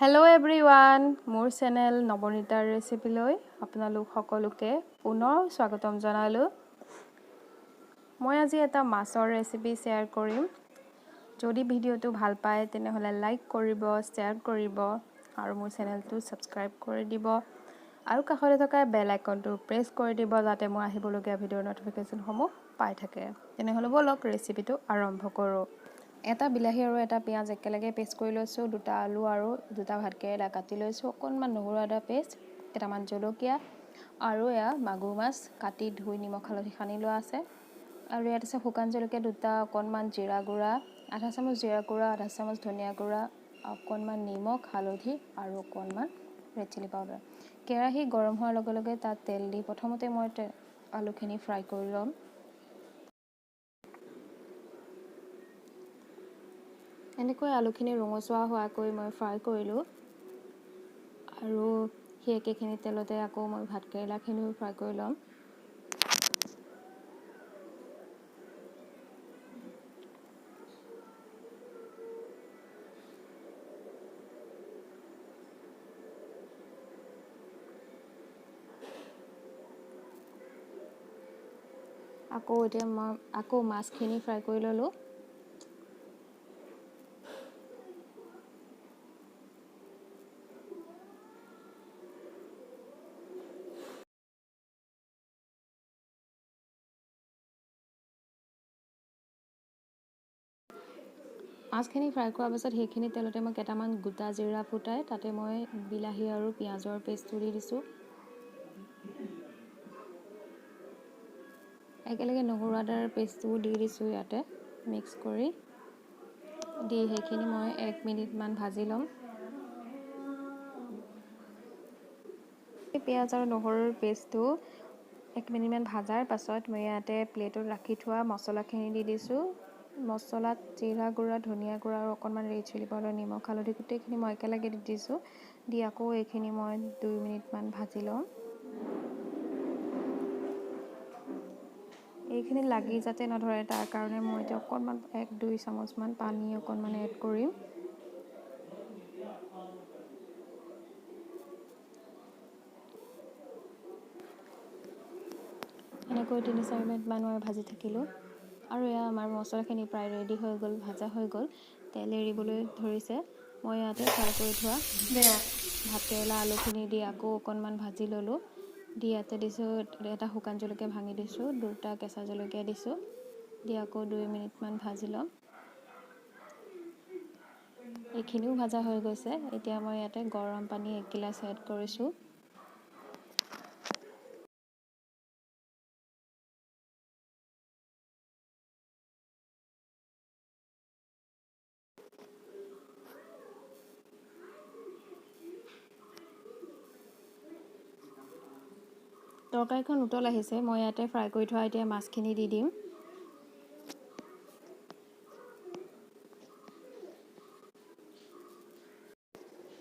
Hello' everyone, মোৰ channel নৱনীতাৰ ৰেচিপিলৈ আপোনালোক সকলোকে পুনৰ স্বাগতম জনালোঁ। মই আজি এটা মাছৰ ৰেচিপি শ্বেয়াৰ কৰিম। যদি ভিডিঅ'টো ভাল পায় তেনেহ'লে লাইক কৰিব, শ্বেয়াৰ কৰিব আৰু মোৰ চেনেলটো ছাবস্ক্ৰাইব কৰি দিব আৰু কাষতে থকা বেল আইকনটো প্ৰেছ কৰি দিব যাতে মই আহিবলগীয়া ভিডিঅ'ৰ নটিফিকেশ্যনসমূহ পাই থাকে। তেনেহ'লে ব'লক ৰেচিপিটো আৰম্ভ কৰোঁ। এটা বিলাহী আৰু এটা পিঁয়াজ একেলগে পেষ্ট কৰি লৈছোঁ, দুটা আলু আৰু দুটা ভাতকেৰেলা কাটি লৈছোঁ, অকণমান নহৰু আদা পেষ্ট, কেইটামান জলকীয়া আৰু এয়া মাগুৰ মাছ কাটি ধুই নিমখ হালধি সানি লোৱা আছে। আৰু ইয়াত আছে শুকান জলকীয়া দুটা, অকণমান জিৰা গুড়া, আধা চামুচ জিৰা গুড়া, আধা চামুচ ধনিয়া গুড়া, অকণমান নিমখ হালধি আৰু অকণমান ৰেড চিলি পাউডাৰ। কেৰাহী গৰম হোৱাৰ লগে লগে তাত তেল দি প্ৰথমতে মই আলুখিনি ফ্ৰাই কৰি ল'ম। এনেকৈ আলুখিনি ৰঙচুৱা হোৱাকৈ মই ফ্ৰাই কৰিলোঁ আৰু সেই একেখিনি তেলতে আকৌ মই ভাতকেৰেলাখিনিও ফ্ৰাই কৰি ল'ম। এতিয়া মই মাছখিনি ফ্ৰাই কৰি ল'লোঁ। মাছখিনি ফ্ৰাই কৰাৰ পাছত সেইখিনি তেলতে মই কেইটামান গোটা জিৰা ফুটাই তাতে মই বিলাহী আৰু পিঁয়াজৰ পেষ্টটো দি দিছোঁ। একেলগে নহৰু আদাৰ পেষ্টটোও দি দিছোঁ ইয়াতে মিক্স কৰি দি সেইখিনি মই 1 মিনিটমান ভাজি ল'ম। পিঁয়াজ আৰু নহৰুৰ পেষ্টটো 1 মিনিটমান ভাজাৰ পাছত মই ইয়াতে প্লেটত ৰাখি থোৱা মছলাখিনি দি দিছোঁ। মছলাত জিৰা গুড়া, ধনিয়া গুড়া আৰু অকণমান ৰেড চিলি পাউডাৰ, নিমখ হালধি গোটেইখিনি মই একেলগে দি দিছোঁ। দি আকৌ এইখিনি মই 2 মিনিটমান ভাজি ল'ম। এইখিনি লাগি যাতে নধৰে তাৰ কাৰণে মই এতিয়া অকণমান 1-2 চামুচমান পানী অকণমান এড কৰিম। এনেকৈ 3-4 মিনিটমান মই ভাজি থাকিলোঁ আৰু এয়া আমাৰ মছলাখিনি প্ৰায় ৰেডি হৈ গ'ল, ভাজা হৈ গ'ল, তেল এৰিবলৈ ধৰিছে। মই ইয়াতে ফ্ৰাই কৰি থোৱা ভাতকেৰেলা আলুখিনি দি আকৌ অকণমান ভাজি ল'লোঁ। দি ইয়াতে দিছোঁ এটা শুকান জলকীয়া ভাঙি দিছোঁ, 2টা কেঁচা জলকীয়া দিছোঁ। দি আকৌ 2 মিনিটমান ভাজি ল'ম। এইখিনিও ভাজা হৈ গৈছে। এতিয়া মই ইয়াতে গৰম পানী 1 গিলাচ এড কৰিছোঁ। তৰকাৰীখন উতল আহিছে, মই ইয়াতে ফ্ৰাই কৰি থোৱা এতিয়া মাছখিনি দি দিম।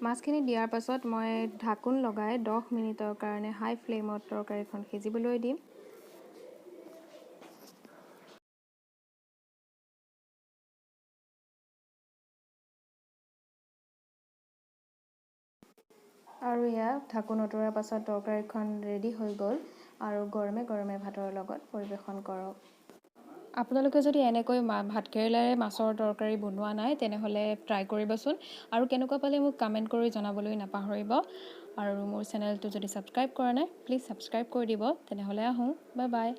মাছখিনি দিয়াৰ পাছত মই ঢাকোন লগাই 10 মিনিটৰ কাৰণে হাই ফ্লেমত তৰকাৰীখন সিজিবলৈ দিম। আৰু এয়া ঢাকোন আঁতৰোৱাৰ পাছত তৰকাৰীখন ৰেডি হৈ গ'ল আৰু গৰমে গৰমে ভাতৰ লগত পৰিৱেশন কৰক। আপোনালোকে যদি এনেকৈ ভাতকেৰেলাৰে মাছৰ তৰকাৰী বনোৱা নাই তেনেহ'লে ট্ৰাই কৰিবচোন আৰু কেনেকুৱা পালে মোক কমেণ্ট কৰি জনাবলৈ নাপাহৰিব। আৰু মোৰ চেনেলটো যদি ছাবস্ক্ৰাইব কৰা নাই প্লিজ ছাবস্ক্ৰাইব কৰি দিব। তেনেহ'লে আহোঁ, বাই বাই।